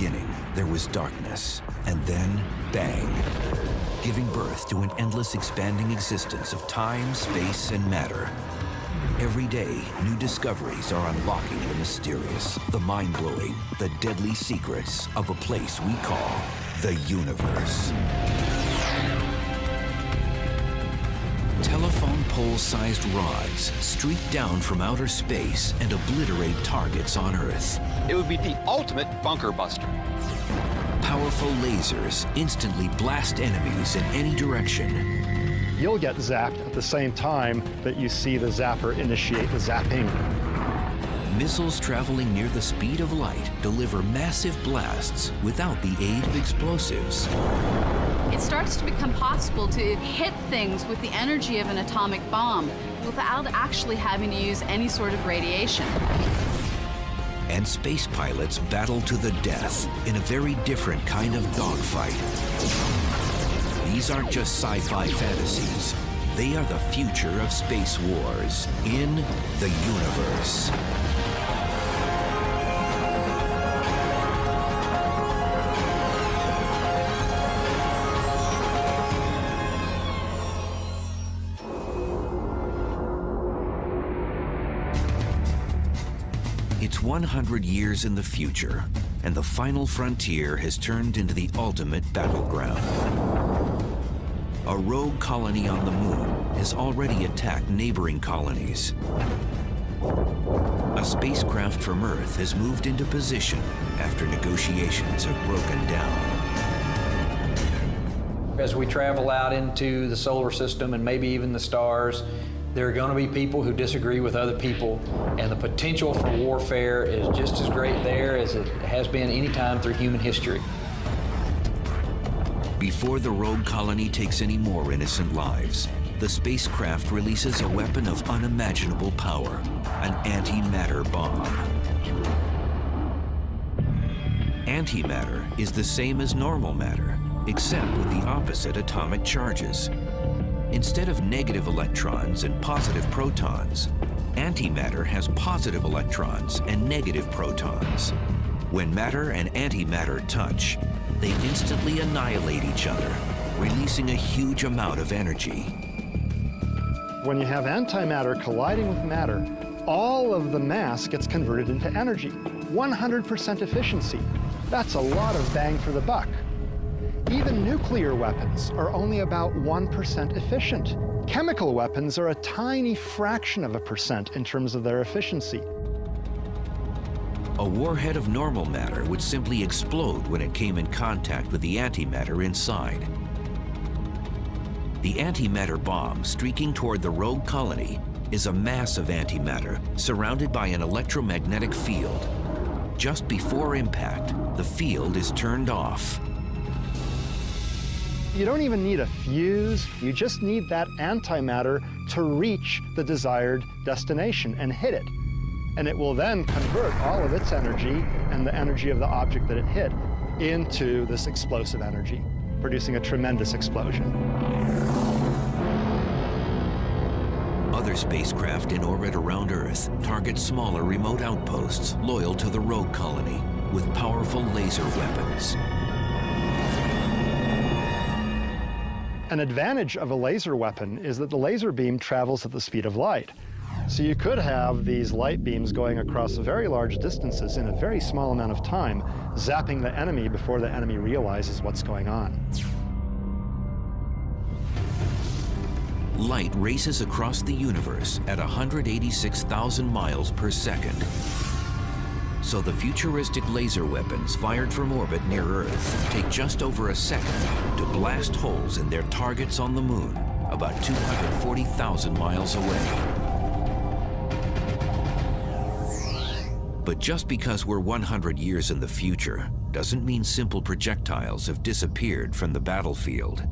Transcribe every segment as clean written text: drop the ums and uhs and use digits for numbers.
beginning, there was darkness, and then, bang, giving birth to an endless expanding existence of time, space, and matter. Every day, new discoveries are unlocking the mysterious, the mind-blowing, the deadly secrets of a place we call the universe. Telephone pole-sized rods streak down from outer space and obliterate targets on Earth. It would be the ultimate bunker buster. Powerful lasers instantly blast enemies in any direction. You'll get zapped at the same time that you see the zapper initiate the zapping. Missiles traveling near the speed of light deliver massive blasts without the aid of explosives. It starts to become possible to hit things with the energy of an atomic bomb without actually having to use any sort of radiation. And space pilots battle to the death in a very different kind of dogfight. These aren't just sci-fi fantasies. They are the future of space wars in the universe. It's 100 years in the future, and the final frontier has turned into the ultimate battleground. A rogue colony on the moon has already attacked neighboring colonies. A spacecraft from Earth has moved into position after negotiations have broken down. As we travel out into the solar system and maybe even the stars, there are going to be people who disagree with other people, and the potential for warfare is just as great there as it has been any time through human history. Before the rogue colony takes any more innocent lives, the spacecraft releases a weapon of unimaginable power, an antimatter bomb. Antimatter is the same as normal matter, except with the opposite atomic charges. Instead of negative electrons and positive protons, antimatter has positive electrons and negative protons. When matter and antimatter touch, they instantly annihilate each other, releasing a huge amount of energy. When you have antimatter colliding with matter, all of the mass gets converted into energy. 100% efficiency. That's a lot of bang for the buck. Even nuclear weapons are only about 1% efficient. Chemical weapons are a tiny fraction of a percent in terms of their efficiency. A warhead of normal matter would simply explode when it came in contact with the antimatter inside. The antimatter bomb streaking toward the rogue colony is a mass of antimatter surrounded by an electromagnetic field. Just before impact, the field is turned off. You don't even need a fuse, you just need that antimatter to reach the desired destination and hit it. And it will then convert all of its energy and the energy of the object that it hit into this explosive energy, producing a tremendous explosion. Other spacecraft in orbit around Earth target smaller remote outposts loyal to the rogue colony with powerful laser weapons. An advantage of a laser weapon is that the laser beam travels at the speed of light. So you could have these light beams going across very large distances in a very small amount of time, zapping the enemy before the enemy realizes what's going on. Light races across the universe at 186,000 miles per second. So the futuristic laser weapons fired from orbit near Earth take just over a second to blast holes in their targets on the moon, about 240,000 miles away. But just because we're 100 years in the future doesn't mean simple projectiles have disappeared from the battlefield.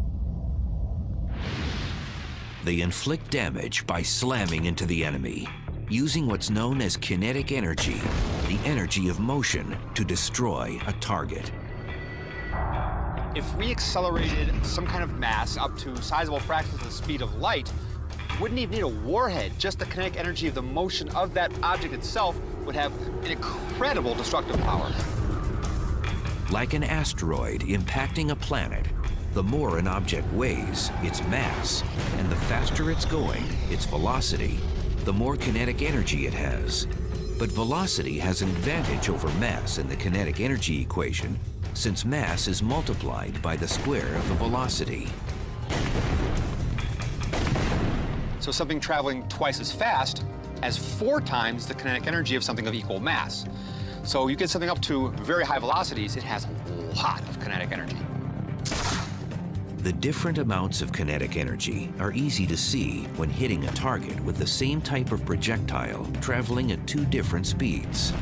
They inflict damage by slamming into the enemy, using what's known as kinetic energy, the energy of motion, to destroy a target. If we accelerated some kind of mass up to sizable fractions of the speed of light, wouldn't even need a warhead. Just the kinetic energy of the motion of that object itself would have an incredible destructive power. Like an asteroid impacting a planet, the more an object weighs, its mass, and the faster it's going, its velocity, the more kinetic energy it has. But velocity has an advantage over mass in the kinetic energy equation, since mass is multiplied by the square of the velocity. So something traveling twice as fast has 4 times the kinetic energy of something of equal mass. So you get something up to very high velocities, it has a lot of kinetic energy. The different amounts of kinetic energy are easy to see when hitting a target with the same type of projectile traveling at 2 different speeds.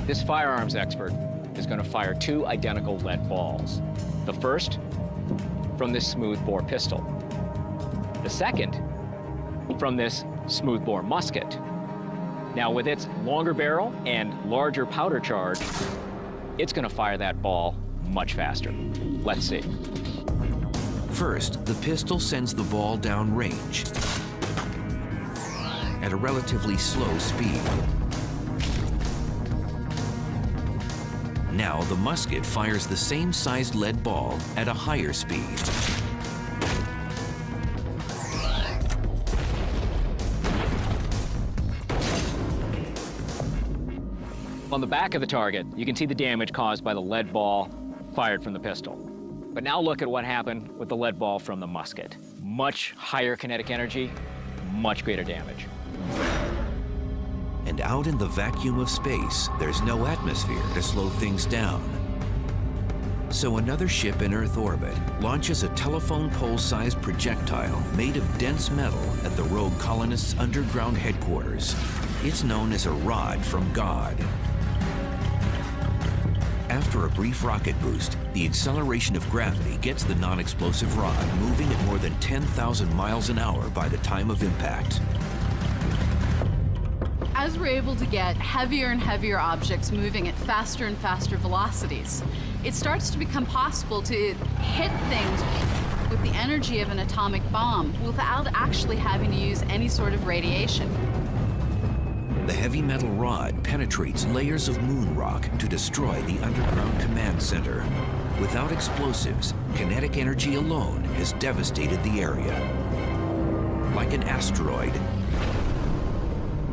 This firearms expert is going to fire 2 identical lead balls. The first from this smoothbore pistol. The second from this smoothbore musket. Now, with its longer barrel and larger powder charge, it's going to fire that ball much faster. Let's see. First, the pistol sends the ball downrange at a relatively slow speed. Now, the musket fires the same sized lead ball at a higher speed. On the back of the target, you can see the damage caused by the lead ball fired from the pistol. But now look at what happened with the lead ball from the musket. Much higher kinetic energy, much greater damage. And out in the vacuum of space, there's no atmosphere to slow things down. So another ship in Earth orbit launches a telephone pole-sized projectile made of dense metal at the rogue colonists' underground headquarters. It's known as a rod from God. After a brief rocket boost, the acceleration of gravity gets the non-explosive rod moving at more than 10,000 miles an hour by the time of impact. As we're able to get heavier and heavier objects moving at faster and faster velocities, it starts to become possible to hit things with the energy of an atomic bomb without actually having to use any sort of radiation. The heavy metal rod penetrates layers of moon rock to destroy the underground command center. Without explosives, kinetic energy alone has devastated the area. Like an asteroid,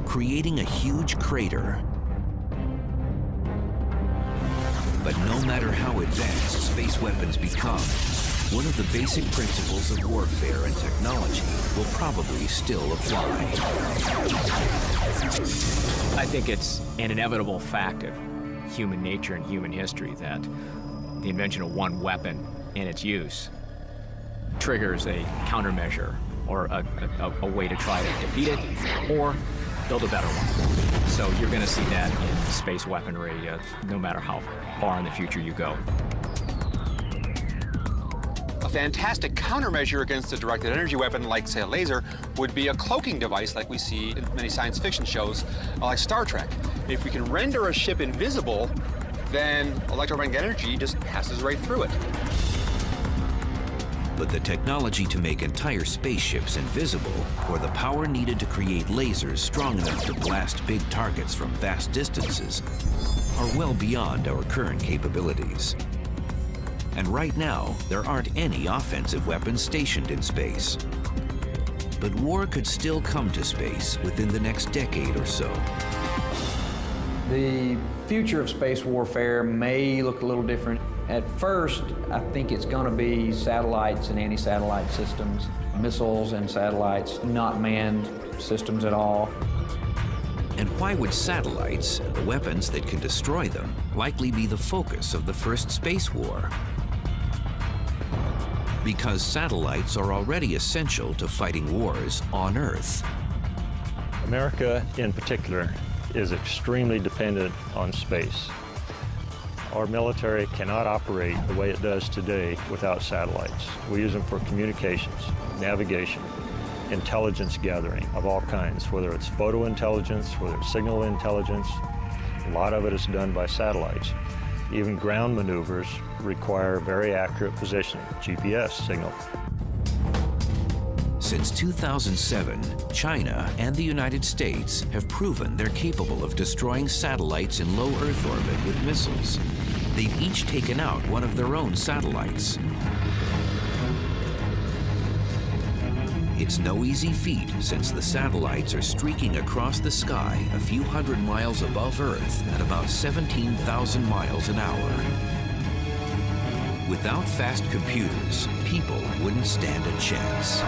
creating a huge crater. But no matter how advanced space weapons become, one of the basic principles of warfare and technology will probably still apply. I think it's an inevitable fact of human nature and human history that the invention of one weapon and its use triggers a countermeasure or a way to try to defeat it or build a better one. So you're going to see that in space weaponry no matter how far in the future you go. A fantastic countermeasure against a directed energy weapon like, say, a laser would be a cloaking device like we see in many science fiction shows like Star Trek. If we can render a ship invisible, then electromagnetic energy just passes right through it. But the technology to make entire spaceships invisible, or the power needed to create lasers strong enough to blast big targets from vast distances, are well beyond our current capabilities. And right now, there aren't any offensive weapons stationed in space. But war could still come to space within the next decade or so. The future of space warfare may look a little different. At first, I think it's going to be satellites and anti-satellite systems, missiles and satellites, not manned systems at all. And why would satellites, the weapons that can destroy them, likely be the focus of the first space war? Because satellites are already essential to fighting wars on Earth. America, in particular, is extremely dependent on space. Our military cannot operate the way it does today without satellites. We use them for communications, navigation, intelligence gathering of all kinds, whether it's photo intelligence, whether it's signal intelligence. A lot of it is done by satellites. Even ground maneuvers require very accurate positioning, GPS signal. Since 2007, China and the United States have proven they're capable of destroying satellites in low Earth orbit with missiles. They've each taken out one of their own satellites. It's no easy feat, since the satellites are streaking across the sky a few hundred miles above Earth at about 17,000 miles an hour. Without fast computers, people wouldn't stand a chance.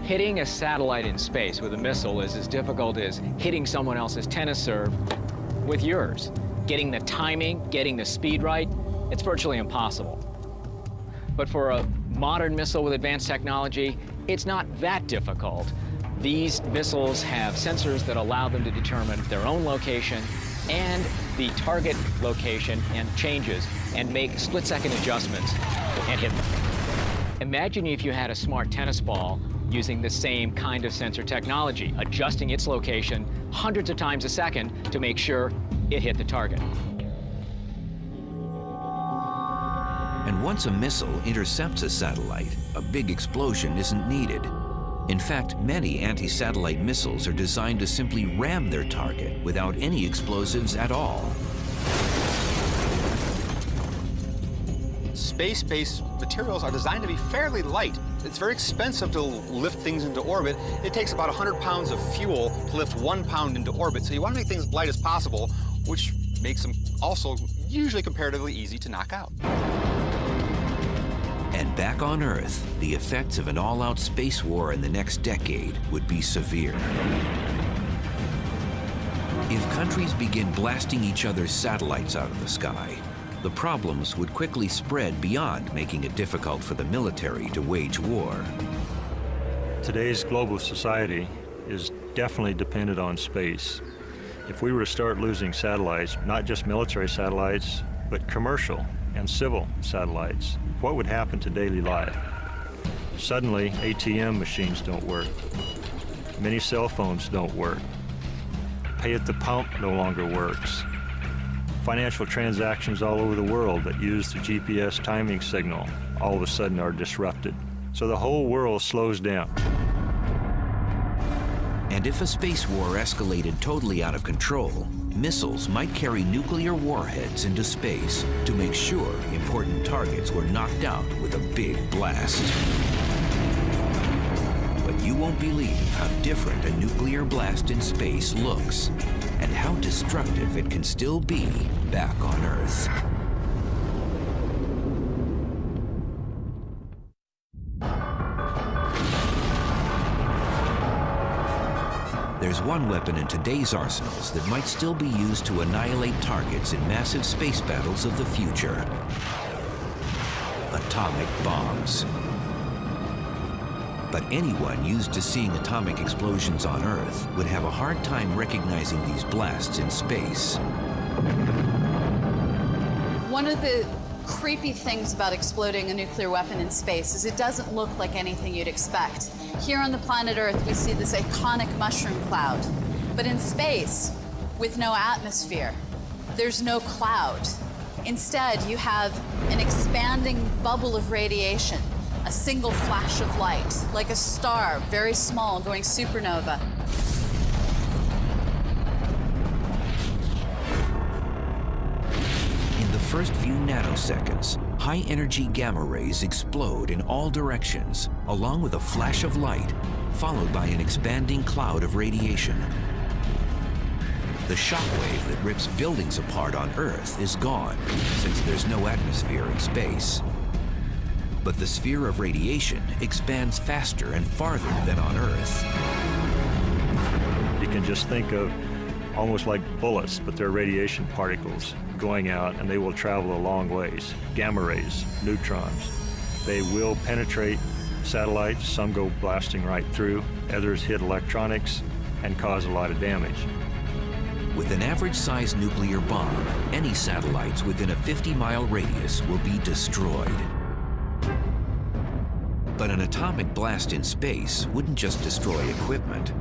Hitting a satellite in space with a missile is as difficult as hitting someone else's tennis serve with yours. Getting the timing, getting the speed right, it's virtually impossible. But for a modern missile with advanced technology, it's not that difficult. These missiles have sensors that allow them to determine their own location and the target location and changes and make split-second adjustments and hit them. Imagine if you had a smart tennis ball using the same kind of sensor technology, adjusting its location hundreds of times a second to make sure it hit the target. And once a missile intercepts a satellite, a big explosion isn't needed. In fact, many anti-satellite missiles are designed to simply ram their target without any explosives at all. Space-based materials are designed to be fairly light. It's very expensive to lift things into orbit. It takes about 100 pounds of fuel to lift 1 pound into orbit. So you want to make things light as possible, which makes them also usually comparatively easy to knock out. And back on Earth, the effects of an all-out space war in the next decade would be severe. If countries begin blasting each other's satellites out of the sky, the problems would quickly spread beyond making it difficult for the military to wage war. Today's global society is definitely dependent on space. If we were to start losing satellites, not just military satellites, but commercial and civil satellites, what would happen to daily life? Suddenly, ATM machines don't work. Many cell phones don't work. Pay at the pump no longer works. Financial transactions all over the world that use the GPS timing signal all of a sudden are disrupted. So the whole world slows down. And if a space war escalated totally out of control, missiles might carry nuclear warheads into space to make sure important targets were knocked out with a big blast. But you won't believe how different a nuclear blast in space looks, and how destructive it can still be back on Earth. There's one weapon in today's arsenals that might still be used to annihilate targets in massive space battles of the future: atomic bombs. But anyone used to seeing atomic explosions on Earth would have a hard time recognizing these blasts in space. One of the creepy things about exploding a nuclear weapon in space is it doesn't look like anything you'd expect. Here on the planet Earth, we see this iconic mushroom cloud. But in space, with no atmosphere, there's no cloud. Instead, you have an expanding bubble of radiation, a single flash of light, like a star, very small, going supernova. In the first few nanoseconds, high-energy gamma rays explode in all directions, along with a flash of light, followed by an expanding cloud of radiation. The shockwave that rips buildings apart on Earth is gone, since there's no atmosphere in space. But the sphere of radiation expands faster and farther than on Earth. You can just think of almost like bullets, but they're radiation particles going out, and they will travel a long ways. Gamma rays, neutrons. They will penetrate satellites. Some go blasting right through. Others hit electronics and cause a lot of damage. With an average-sized nuclear bomb, any satellites within a 50-mile radius will be destroyed. But an atomic blast in space wouldn't just destroy equipment.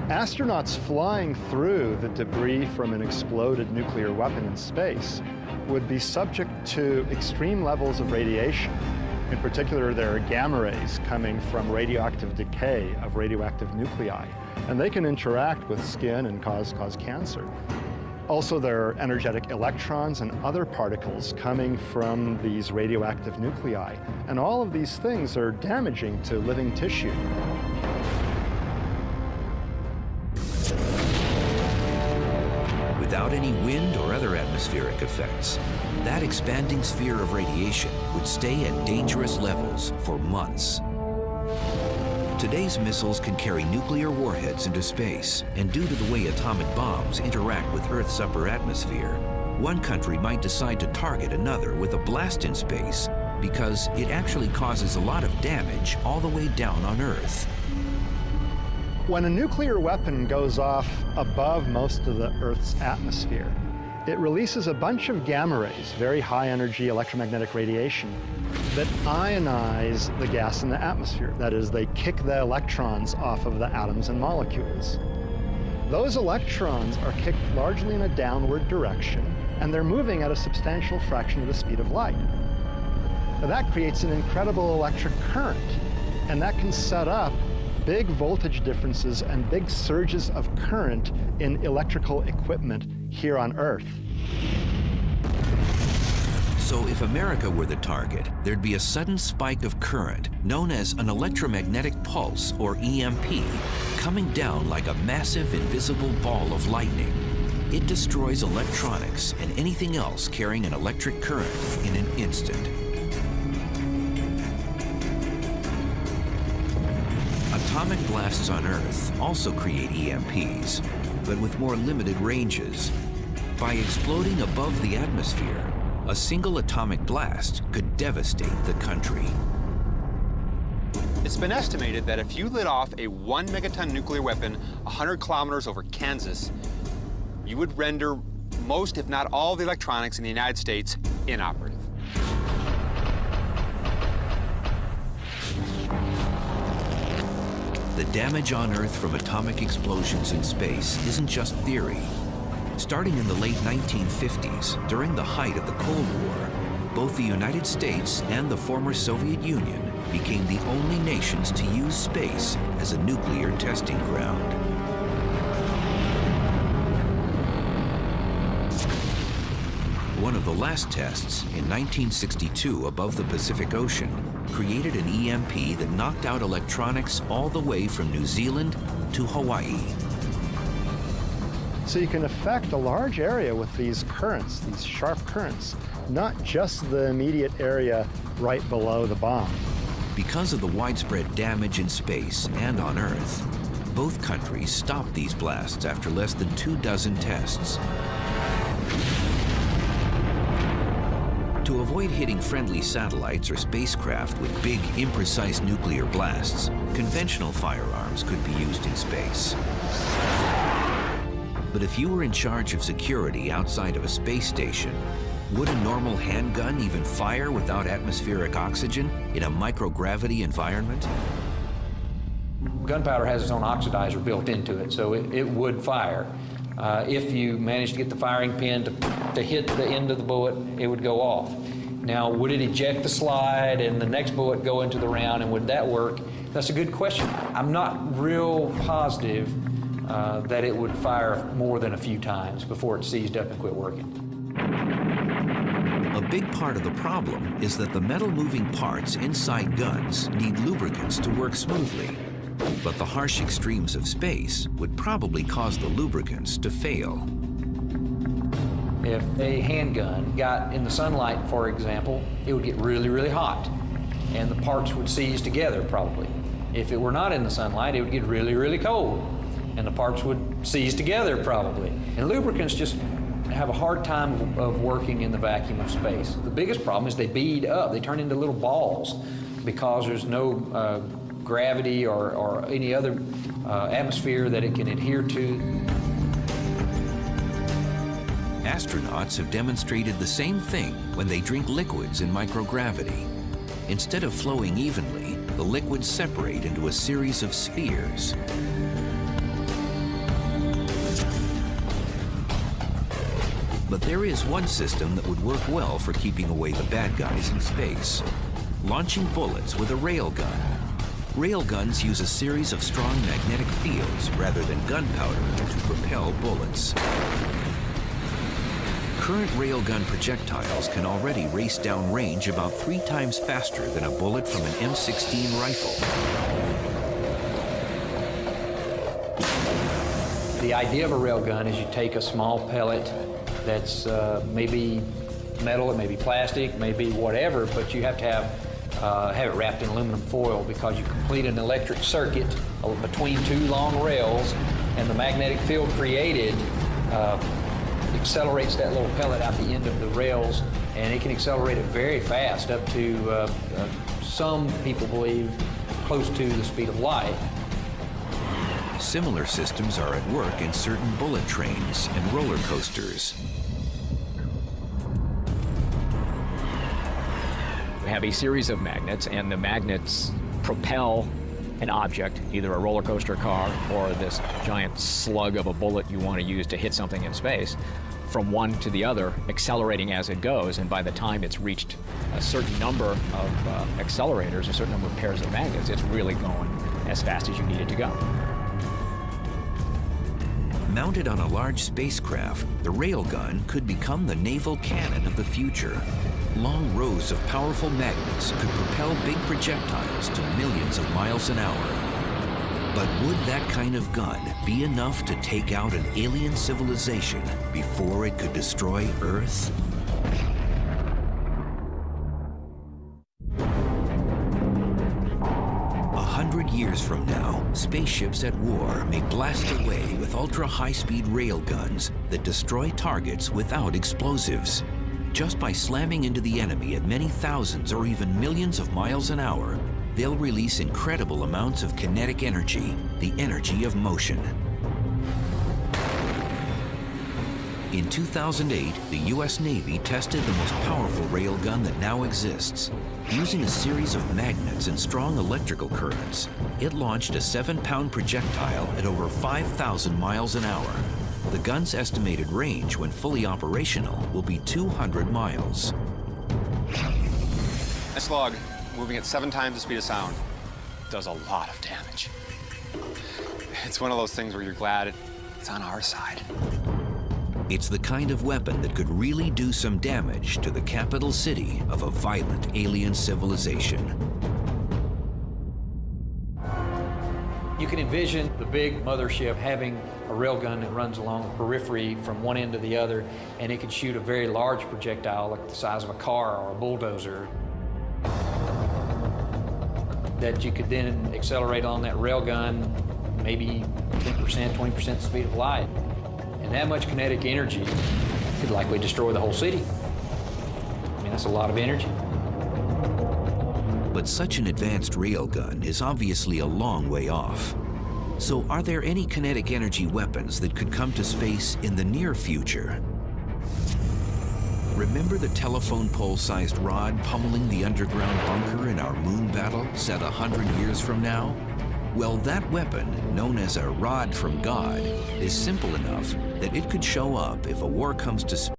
Astronauts flying through the debris from an exploded nuclear weapon in space would be subject to extreme levels of radiation. In particular, there are gamma rays coming from radioactive decay of radioactive nuclei, and they can interact with skin and cause cancer. Also, there are energetic electrons and other particles coming from these radioactive nuclei, and all of these things are damaging to living tissue. Without any wind or other atmospheric effects, that expanding sphere of radiation would stay at dangerous levels for months. Today's missiles can carry nuclear warheads into space, and due to the way atomic bombs interact with Earth's upper atmosphere, one country might decide to target another with a blast in space because it actually causes a lot of damage all the way down on Earth. When a nuclear weapon goes off above most of the Earth's atmosphere, it releases a bunch of gamma rays, very high energy electromagnetic radiation, that ionize the gas in the atmosphere. That is, they kick the electrons off of the atoms and molecules. Those electrons are kicked largely in a downward direction, and they're moving at a substantial fraction of the speed of light. Now, that creates an incredible electric current, and that can set up big voltage differences and big surges of current in electrical equipment here on Earth. So if America were the target, there'd be a sudden spike of current known as an electromagnetic pulse, or EMP, coming down like a massive invisible ball of lightning. It destroys electronics and anything else carrying an electric current in an instant. Atomic blasts on Earth also create EMPs, but with more limited ranges. By exploding above the atmosphere, a single atomic blast could devastate the country. It's been estimated that if you lit off a 1 megaton nuclear weapon 100 kilometers over Kansas, you would render most, if not all, the electronics in the United States inoperative. The damage on Earth from atomic explosions in space isn't just theory. Starting in the late 1950s, during the height of the Cold War, both the United States and the former Soviet Union became the only nations to use space as a nuclear testing ground. One of the last tests, in 1962 above the Pacific Ocean, created an EMP that knocked out electronics all the way from New Zealand to Hawaii. So you can affect a large area with these currents, these sharp currents, not just the immediate area right below the bomb. Because of the widespread damage in space and on Earth, both countries stopped these blasts after less than 24 tests. To avoid hitting friendly satellites or spacecraft with big, imprecise nuclear blasts, conventional firearms could be used in space. But if you were in charge of security outside of a space station, would a normal handgun even fire without atmospheric oxygen in a microgravity environment? Gunpowder has its own oxidizer built into it, so it would fire. If you managed to get the firing pin to hit the end of the bullet, it would go off. Now, would it eject the slide and the next bullet go into the round, and would that work? That's a good question. I'm not real positive that it would fire more than a few times before it seized up and quit working. A big part of the problem is that the metal moving parts inside guns need lubricants to work smoothly. But the harsh extremes of space would probably cause the lubricants to fail. If a handgun got in the sunlight, for example, it would get really, really hot, and the parts would seize together probably. If it were not in the sunlight, it would get really, really cold, and the parts would seize together probably. And lubricants just have a hard time of working in the vacuum of space. The biggest problem is they bead up. They turn into little balls because there's no gravity or any other atmosphere that it can adhere to. Astronauts have demonstrated the same thing when they drink liquids in microgravity. Instead of flowing evenly, the liquids separate into a series of spheres. But there is one system that would work well for keeping away the bad guys in space. Launching bullets with a railgun. Railguns use a series of strong magnetic fields rather than gunpowder to propel bullets. Current railgun projectiles can already race down range about 3 times faster than a bullet from an M16 rifle. The idea of a railgun is you take a small pellet that's maybe metal, it may be plastic, maybe whatever, but you have to have it wrapped in aluminum foil because you complete an electric circuit between 2 long rails, and the magnetic field created accelerates that little pellet out the end of the rails, and it can accelerate it very fast, up to some people believe close to the speed of light. Similar systems are at work in certain bullet trains and roller coasters. We have a series of magnets, and the magnets propel an object, either a roller coaster car or this giant slug of a bullet you want to use to hit something in space, from one to the other, accelerating as it goes, and by the time it's reached a certain number of accelerators, a certain number of pairs of magnets, it's really going as fast as you need it to go. Mounted on a large spacecraft, the railgun could become the naval cannon of the future. Long rows of powerful magnets could propel big projectiles to millions of miles an hour. But would that kind of gun be enough to take out an alien civilization before it could destroy Earth? Years from now, spaceships at war may blast away with ultra-high-speed railguns that destroy targets without explosives. Just by slamming into the enemy at many thousands or even millions of miles an hour, they'll release incredible amounts of kinetic energy, the energy of motion. In 2008, the U.S. Navy tested the most powerful railgun that now exists. Using a series of magnets and strong electrical currents, it launched a 7-pound projectile at over 5,000 miles an hour. The gun's estimated range, when fully operational, will be 200 miles. A slug, moving at 7 times the speed of sound, does a lot of damage. It's one of those things where you're glad it's on our side. It's the kind of weapon that could really do some damage to the capital city of a violent alien civilization. You can envision the big mothership having a railgun that runs along the periphery from one end to the other, and it could shoot a very large projectile like the size of a car or a bulldozer that you could then accelerate on that railgun maybe 10%, 20% the speed of light. And that much kinetic energy could likely destroy the whole city. I mean, that's a lot of energy. But such an advanced railgun is obviously a long way off. So are there any kinetic energy weapons that could come to space in the near future? Remember the telephone pole-sized rod pummeling the underground bunker in our moon battle set 100 years from now? Well, that weapon, known as a rod from God, is simple enough that it could show up if a war comes to space.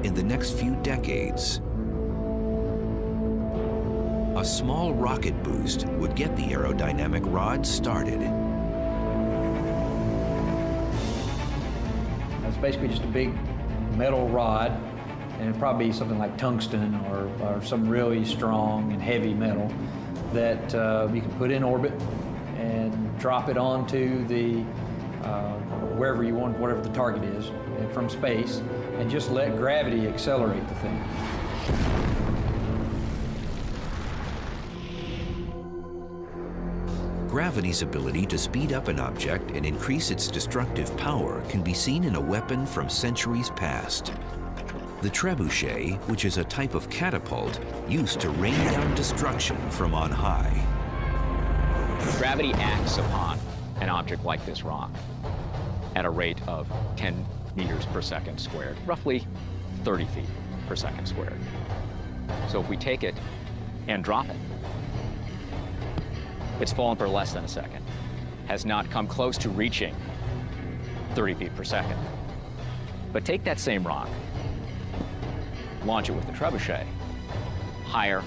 In the next few decades. A small rocket boost would get the aerodynamic rod started. It's basically just a big metal rod, and it'd probably be something like tungsten or some really strong and heavy metal that you can put in orbit and drop it onto the wherever you want, whatever the target is, from space, and just let gravity accelerate the thing. Gravity's ability to speed up an object and increase its destructive power can be seen in a weapon from centuries past. The trebuchet, which is a type of catapult, used to rain down destruction from on high. Gravity acts upon an object like this rock at a rate of 10 meters per second squared, roughly 30 feet per second squared. So if we take it and drop it, it's fallen for less than a second, has not come close to reaching 30 feet per second. But take that same rock, launch it with the trebuchet, higher,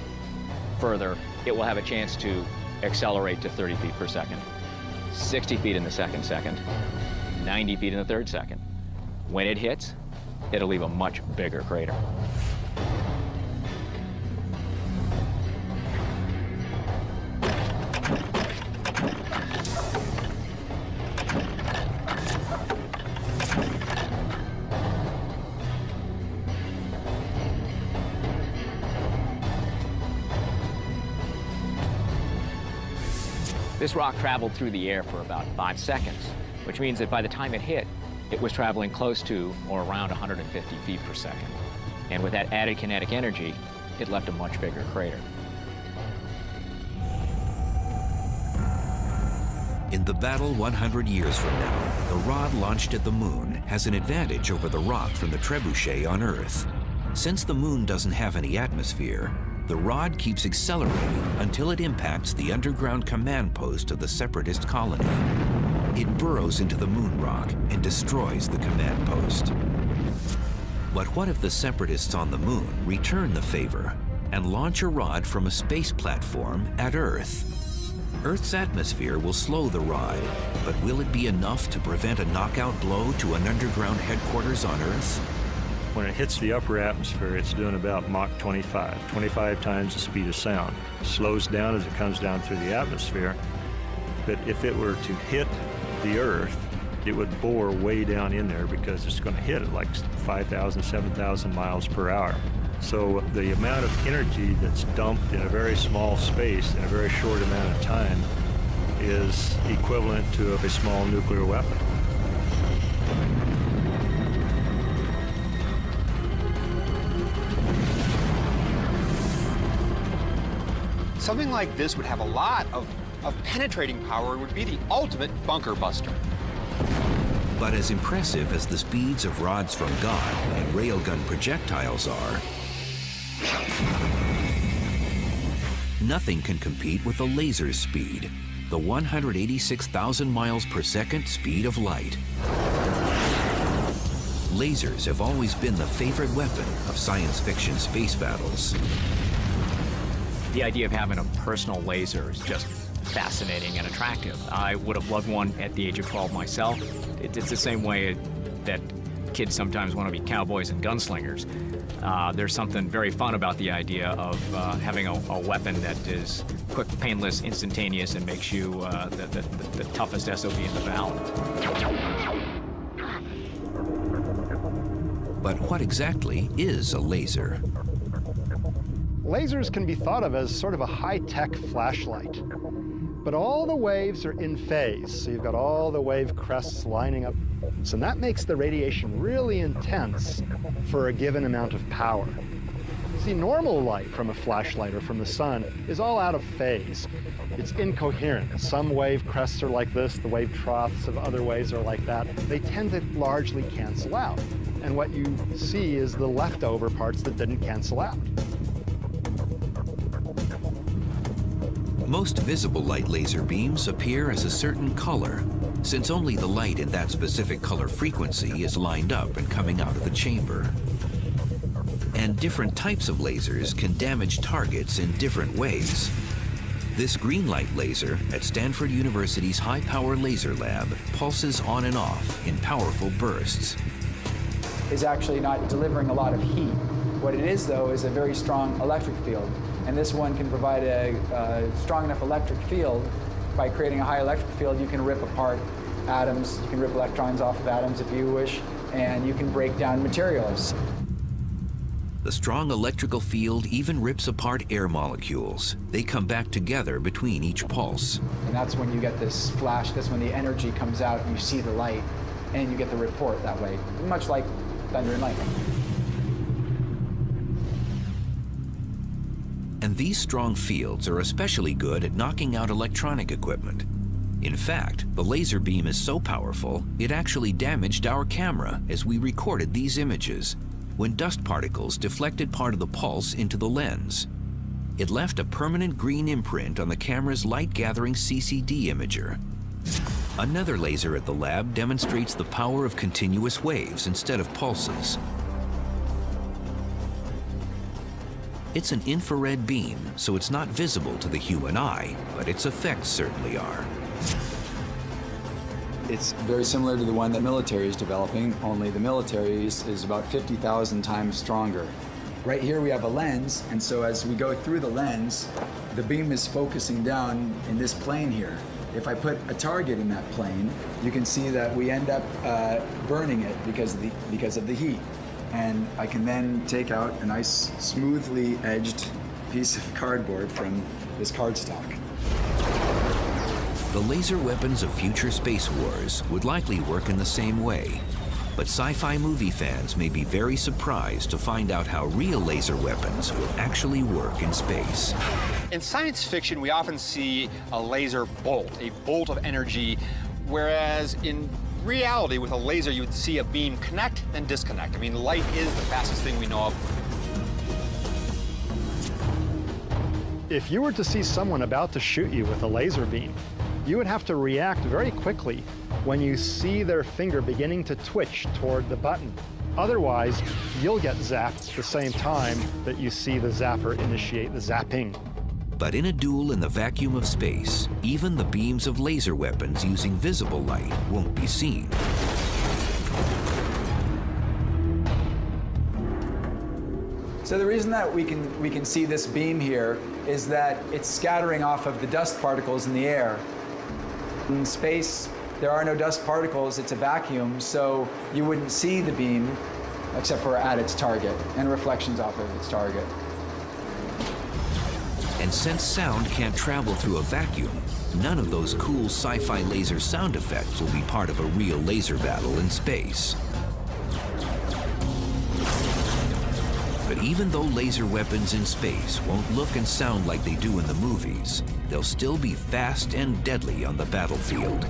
further, it will have a chance to accelerate to 30 feet per second, 60 feet in the second, 90 feet in the third second. When it hits, it'll leave a much bigger crater. This rock traveled through the air for about 5 seconds, which means that by the time it hit, it was traveling close to or around 150 feet per second. And with that added kinetic energy, it left a much bigger crater. In the battle 100 years from now, the rod launched at the moon has an advantage over the rock from the trebuchet on Earth. Since the moon doesn't have any atmosphere, the rod keeps accelerating until it impacts the underground command post of the Separatist colony. It burrows into the moon rock and destroys the command post. But what if the Separatists on the moon return the favor and launch a rod from a space platform at Earth? Earth's atmosphere will slow the rod, but will it be enough to prevent a knockout blow to an underground headquarters on Earth? When it hits the upper atmosphere, it's doing about Mach 25 times the speed of sound. It slows down as it comes down through the atmosphere, but if it were to hit the Earth, it would bore way down in there because it's going to hit at like 5,000, 7,000 miles per hour. So the amount of energy that's dumped in a very small space in a very short amount of time is equivalent to a small nuclear weapon. Something like this would have a lot of penetrating power. It would be the ultimate bunker buster. But as impressive as the speeds of rods from God and railgun projectiles are, nothing can compete with the laser's speed, the 186,000 miles per second speed of light. Lasers have always been the favorite weapon of science fiction space battles. The idea of having a personal laser is just fascinating and attractive. I would have loved one at the age of 12 myself. It's the same way that kids sometimes want to be cowboys and gunslingers. There's something very fun about the idea of having a weapon that is quick, painless, instantaneous, and makes you the toughest SOB in the valley. But what exactly is a laser? Lasers can be thought of as sort of a high-tech flashlight. But all the waves are in phase, so you've got all the wave crests lining up. So that makes the radiation really intense for a given amount of power. See, normal light from a flashlight or from the sun is all out of phase. It's incoherent. Some wave crests are like this, the wave troughs of other waves are like that. They tend to largely cancel out. And what you see is the leftover parts that didn't cancel out. Most visible light laser beams appear as a certain color, since only the light in that specific color frequency is lined up and coming out of the chamber. And different types of lasers can damage targets in different ways. This green light laser at Stanford University's high-power laser lab pulses on and off in powerful bursts. Is actually not delivering a lot of heat. What it is, though, is a very strong electric field. And this one can provide a strong enough electric field. By creating a high electric field, you can rip apart atoms, you can rip electrons off of atoms if you wish, and you can break down materials. The strong electrical field even rips apart air molecules. They come back together between each pulse. And that's when you get this flash, that's when the energy comes out, and you see the light, and you get the report that way, much like thunder and lightning. And these strong fields are especially good at knocking out electronic equipment. In fact, the laser beam is so powerful, it actually damaged our camera as we recorded these images. when dust particles deflected part of the pulse into the lens. It left a permanent green imprint on the camera's light-gathering CCD imager. Another laser at the lab demonstrates the power of continuous waves instead of pulses. It's an infrared beam, so it's not visible to the human eye, but its effects certainly are. It's very similar to the one that military is developing, only the military is about 50,000 times stronger. Right here we have a lens, and so as we go through the lens, the beam is focusing down in this plane here. If I put a target in that plane, you can see that we end up burning it because of the heat. And I can then take out a nice smoothly edged piece of cardboard from this cardstock. The laser weapons of future space wars would likely work in the same way, but sci-fi movie fans may be very surprised to find out how real laser weapons will actually work in space. In science fiction, we often see a laser bolt, a bolt of energy, whereas in reality, with a laser, you would see a beam connect and disconnect. I mean, light is the fastest thing we know of. If you were to see someone about to shoot you with a laser beam, you would have to react very quickly when you see their finger beginning to twitch toward the button. Otherwise, you'll get zapped at the same time that you see the zapper initiate the zapping. But in a duel in the vacuum of space, even the beams of laser weapons using visible light won't be seen. So the reason that we can see this beam here is that it's scattering off of the dust particles in the air. In space, there are no dust particles, it's a vacuum, so you wouldn't see the beam except for at its target and reflections off of its target. And since sound can't travel through a vacuum, none of those cool sci-fi laser sound effects will be part of a real laser battle in space. But even though laser weapons in space won't look and sound like they do in the movies, they'll still be fast and deadly on the battlefield.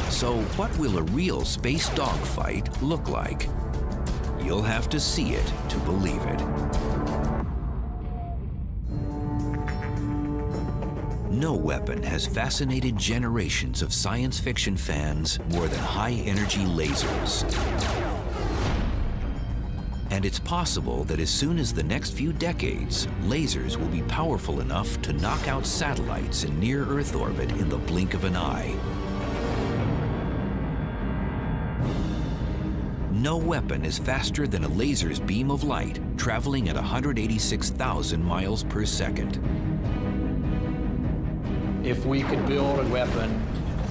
So what will a real space dogfight look like? You'll have to see it to believe it. No weapon has fascinated generations of science fiction fans more than high-energy lasers. And it's possible that as soon as the next few decades, lasers will be powerful enough to knock out satellites in near-Earth orbit in the blink of an eye. No weapon is faster than a laser's beam of light, traveling at 186,000 miles per second. If we could build a weapon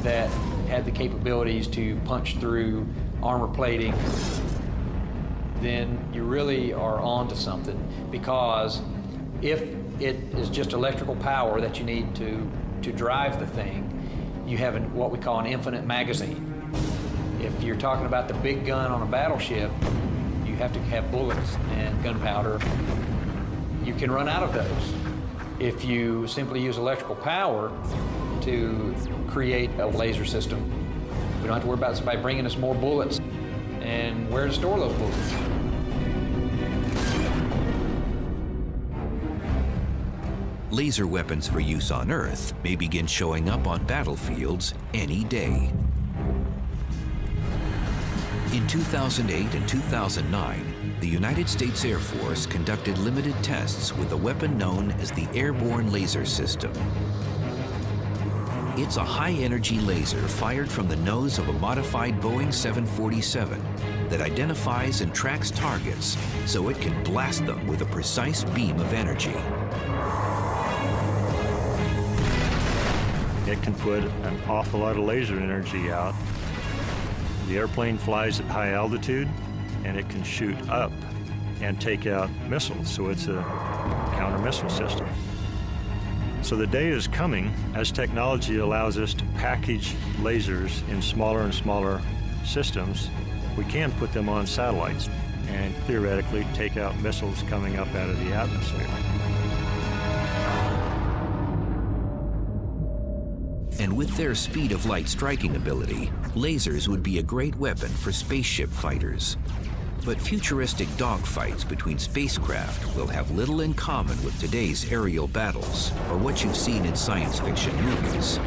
that had the capabilities to punch through armor plating, then you really are onto something, because if it is just electrical power that you need to drive the thing, you have what we call an infinite magazine. If you're talking about the big gun on a battleship, you have to have bullets and gunpowder. You can run out of those. If you simply use electrical power to create a laser system, we don't have to worry about somebody bringing us more bullets and where to store those bullets. Laser weapons for use on Earth may begin showing up on battlefields any day. In 2008 and 2009, the United States Air Force conducted limited tests with a weapon known as the Airborne Laser System. It's a high-energy laser fired from the nose of a modified Boeing 747 that identifies and tracks targets so it can blast them with a precise beam of energy. It can put an awful lot of laser energy out. The airplane flies at high altitude, and it can shoot up and take out missiles, so it's a counter-missile system. So the day is coming as technology allows us to package lasers in smaller and smaller systems. We can put them on satellites and theoretically take out missiles coming up out of the atmosphere. And with their speed of light striking ability, lasers would be a great weapon for spaceship fighters. But futuristic dogfights between spacecraft will have little in common with today's aerial battles or what you've seen in science fiction movies.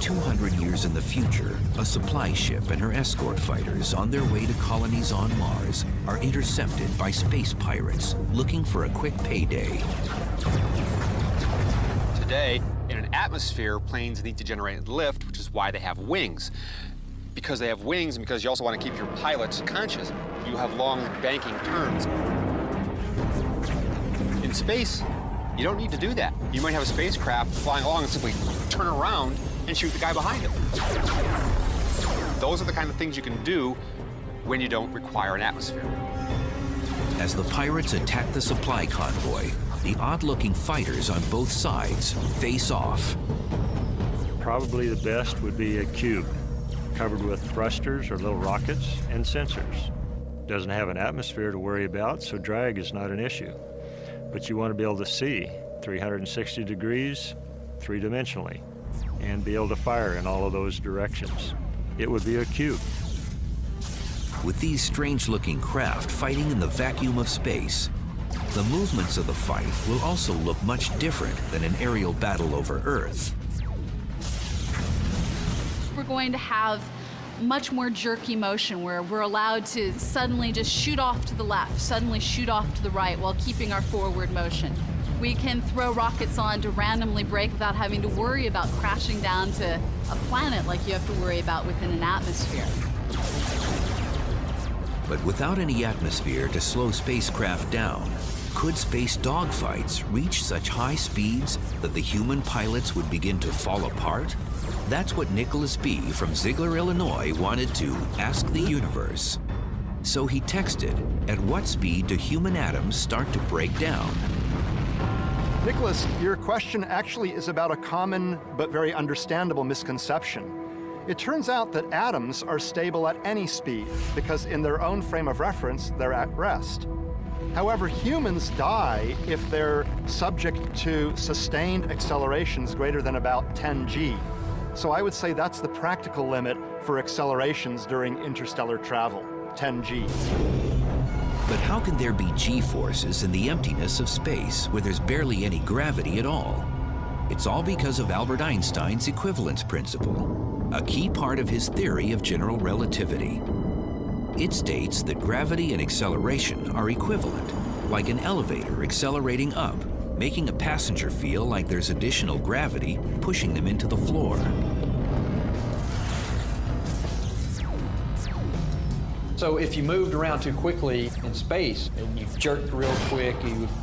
200 years in the future, a supply ship and her escort fighters on their way to colonies on Mars are intercepted by space pirates looking for a quick payday. Today, in an atmosphere, planes need to generate lift, which is why they have wings. Because they have wings and because you also want to keep your pilots conscious, you have long banking turns. In space, you don't need to do that. You might have a spacecraft flying along and simply turn around and shoot the guy behind it. Those are the kind of things you can do when you don't require an atmosphere. As the pirates attack the supply convoy, the odd-looking fighters on both sides face off. Probably the best would be a cube, covered with thrusters or little rockets and sensors. Doesn't have an atmosphere to worry about, so drag is not an issue. But you want to be able to see 360 degrees, three-dimensionally, and be able to fire in all of those directions. It would be a cube. With these strange-looking craft fighting in the vacuum of space, the movements of the fight will also look much different than an aerial battle over Earth. We're going to have much more jerky motion where we're allowed to suddenly just shoot off to the left, suddenly shoot off to the right while keeping our forward motion. We can throw rockets on to randomly brake without having to worry about crashing down to a planet like you have to worry about within an atmosphere. But without any atmosphere to slow spacecraft down, could space dogfights reach such high speeds that the human pilots would begin to fall apart? That's what Nicholas B. from Ziegler, Illinois wanted to ask the universe. So he texted, at what speed do human atoms start to break down? Nicholas, your question actually is about a common but very understandable misconception. It turns out that atoms are stable at any speed because in their own frame of reference, they're at rest. However, humans die if they're subject to sustained accelerations greater than about 10 g. So I would say that's the practical limit for accelerations during interstellar travel, 10 g. But how can there be g-forces in the emptiness of space where there's barely any gravity at all? It's all because of Albert Einstein's equivalence principle, a key part of his theory of general relativity. It states that gravity and acceleration are equivalent, like an elevator accelerating up, making a passenger feel like there's additional gravity pushing them into the floor. So if you moved around too quickly in space and you jerked real quick,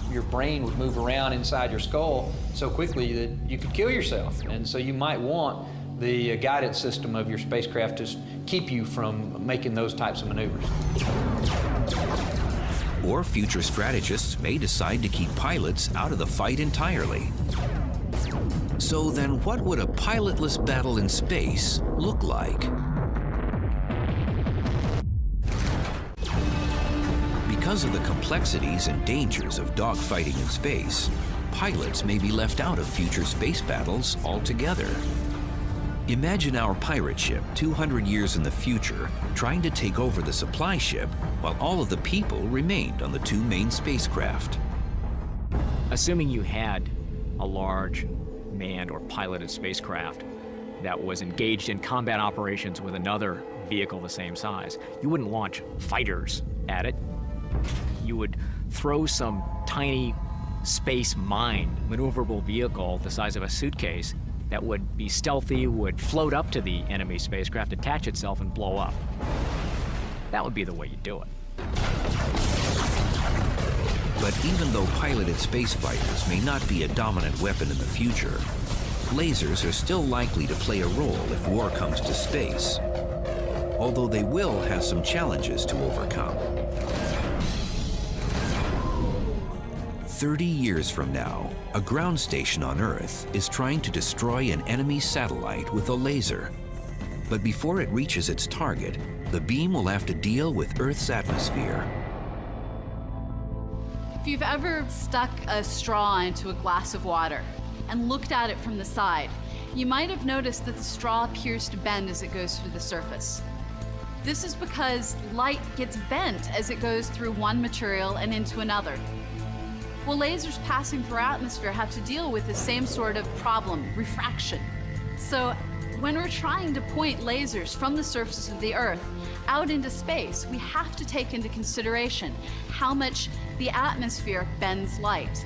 your brain would move around inside your skull so quickly that you could kill yourself. And so you might want the guidance system of your spacecraft to keep you from making those types of maneuvers. Or future strategists may decide to keep pilots out of the fight entirely. So then what would a pilotless battle in space look like? Because of the complexities and dangers of dogfighting in space, pilots may be left out of future space battles altogether. Imagine our pirate ship 200 years in the future trying to take over the supply ship while all of the people remained on the two main spacecraft. Assuming you had a large manned or piloted spacecraft that was engaged in combat operations with another vehicle the same size, you wouldn't launch fighters at it. You would throw some tiny space mine maneuverable vehicle the size of a suitcase that would be stealthy, would float up to the enemy spacecraft, attach itself, and blow up. That would be the way you do it. But even though piloted space fighters may not be a dominant weapon in the future, lasers are still likely to play a role if war comes to space, although they will have some challenges to overcome. 30 years from now, a ground station on Earth is trying to destroy an enemy satellite with a laser. But before it reaches its target, the beam will have to deal with Earth's atmosphere. If you've ever stuck a straw into a glass of water and looked at it from the side, you might have noticed that the straw appears to bend as it goes through the surface. This is because light gets bent as it goes through one material and into another. Well, lasers passing through our atmosphere have to deal with the same sort of problem, refraction. So when we're trying to point lasers from the surface of the Earth out into space, we have to take into consideration how much the atmosphere bends light.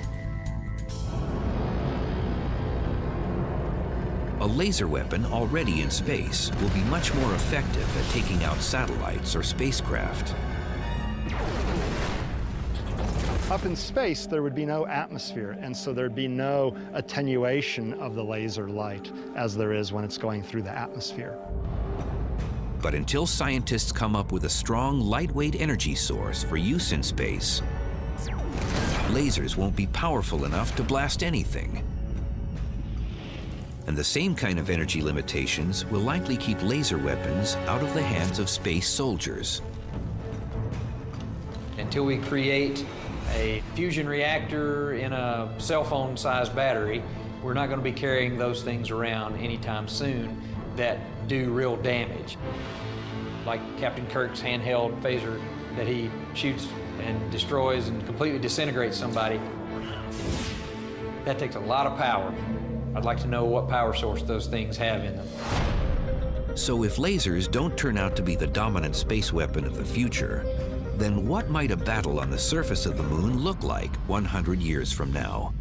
A laser weapon already in space will be much more effective at taking out satellites or spacecraft. Up in space, there would be no atmosphere, and so there'd be no attenuation of the laser light as there is when it's going through the atmosphere. But until scientists come up with a strong, lightweight energy source for use in space, lasers won't be powerful enough to blast anything. And the same kind of energy limitations will likely keep laser weapons out of the hands of space soldiers. Until we create a fusion reactor in a cell phone-sized battery, we're not going to be carrying those things around anytime soon that do real damage. Like Captain Kirk's handheld phaser that he shoots and destroys and completely disintegrates somebody. That takes a lot of power. I'd like to know what power source those things have in them. So if lasers don't turn out to be the dominant space weapon of the future, then what might a battle on the surface of the moon look like 100 years from now?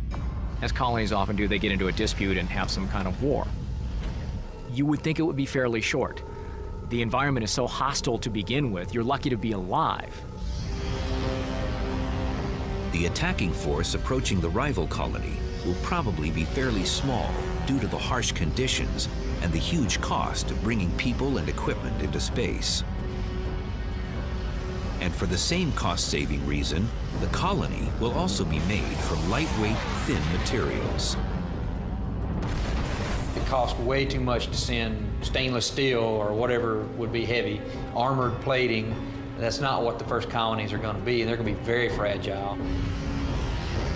As colonies often do, they get into a dispute and have some kind of war. You would think it would be fairly short. The environment is so hostile to begin with, you're lucky to be alive. The attacking force approaching the rival colony will probably be fairly small due to the harsh conditions and the huge cost of bringing people and equipment into space. And for the same cost-saving reason, the colony will also be made from lightweight, thin materials. It costs way too much to send stainless steel or whatever would be heavy, armored plating. That's not what the first colonies are going to be, and they're going to be very fragile.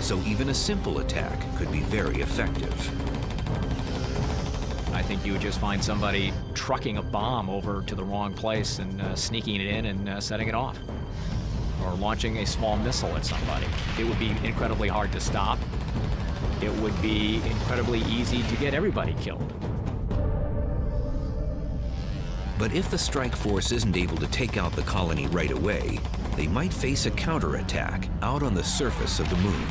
So even a simple attack could be very effective. I think you would just find somebody trucking a bomb over to the wrong place and sneaking it in and setting it off. Or launching a small missile at somebody. It would be incredibly hard to stop. It would be incredibly easy to get everybody killed. But if the strike force isn't able to take out the colony right away, they might face a counterattack out on the surface of the moon.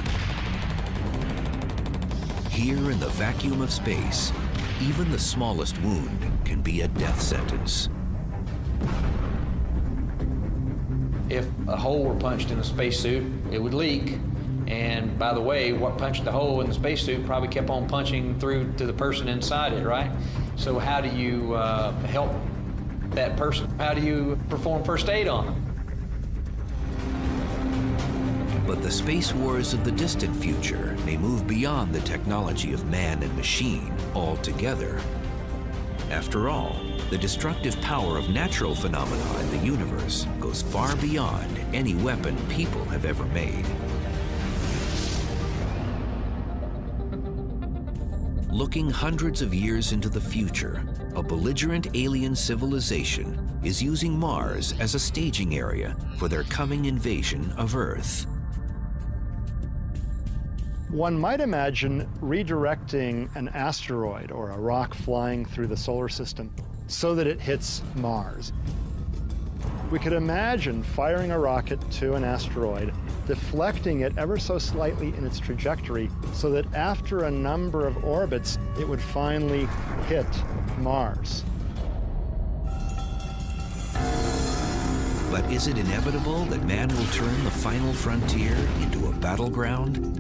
Here in the vacuum of space, even the smallest wound can be a death sentence. If a hole were punched in a spacesuit, it would leak. And by the way, what punched the hole in the spacesuit probably kept on punching through to the person inside it, right? So how do you help that person? How do you perform first aid on them? But the space wars of the distant future may move beyond the technology of man and machine altogether. After all, the destructive power of natural phenomena in the universe goes far beyond any weapon people have ever made. Looking hundreds of years into the future, a belligerent alien civilization is using Mars as a staging area for their coming invasion of Earth. One might imagine redirecting an asteroid or a rock flying through the solar system so that it hits Mars. We could imagine firing a rocket to an asteroid, deflecting it ever so slightly in its trajectory so that after a number of orbits, it would finally hit Mars. But is it inevitable that man will turn the final frontier into a battleground?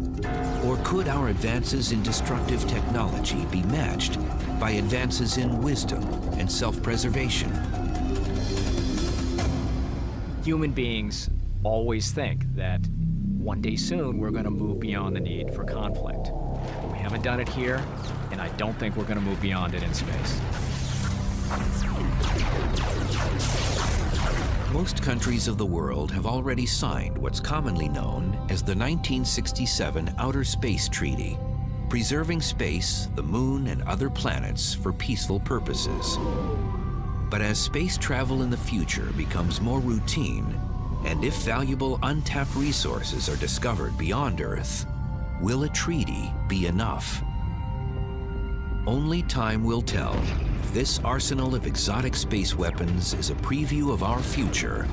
Or could our advances in destructive technology be matched by advances in wisdom and self-preservation? Human beings always think that one day soon we're going to move beyond the need for conflict. We haven't done it here, and I don't think we're going to move beyond it in space. Most countries of the world have already signed what's commonly known as the 1967 Outer Space Treaty, preserving space, the moon, and other planets for peaceful purposes. But as space travel in the future becomes more routine, and if valuable untapped resources are discovered beyond Earth, will a treaty be enough? Only time will tell if this arsenal of exotic space weapons is a preview of our future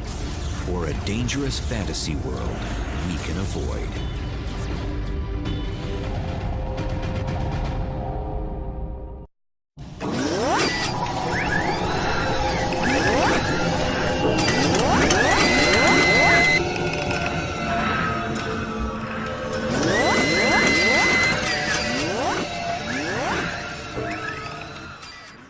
or a dangerous fantasy world we can avoid.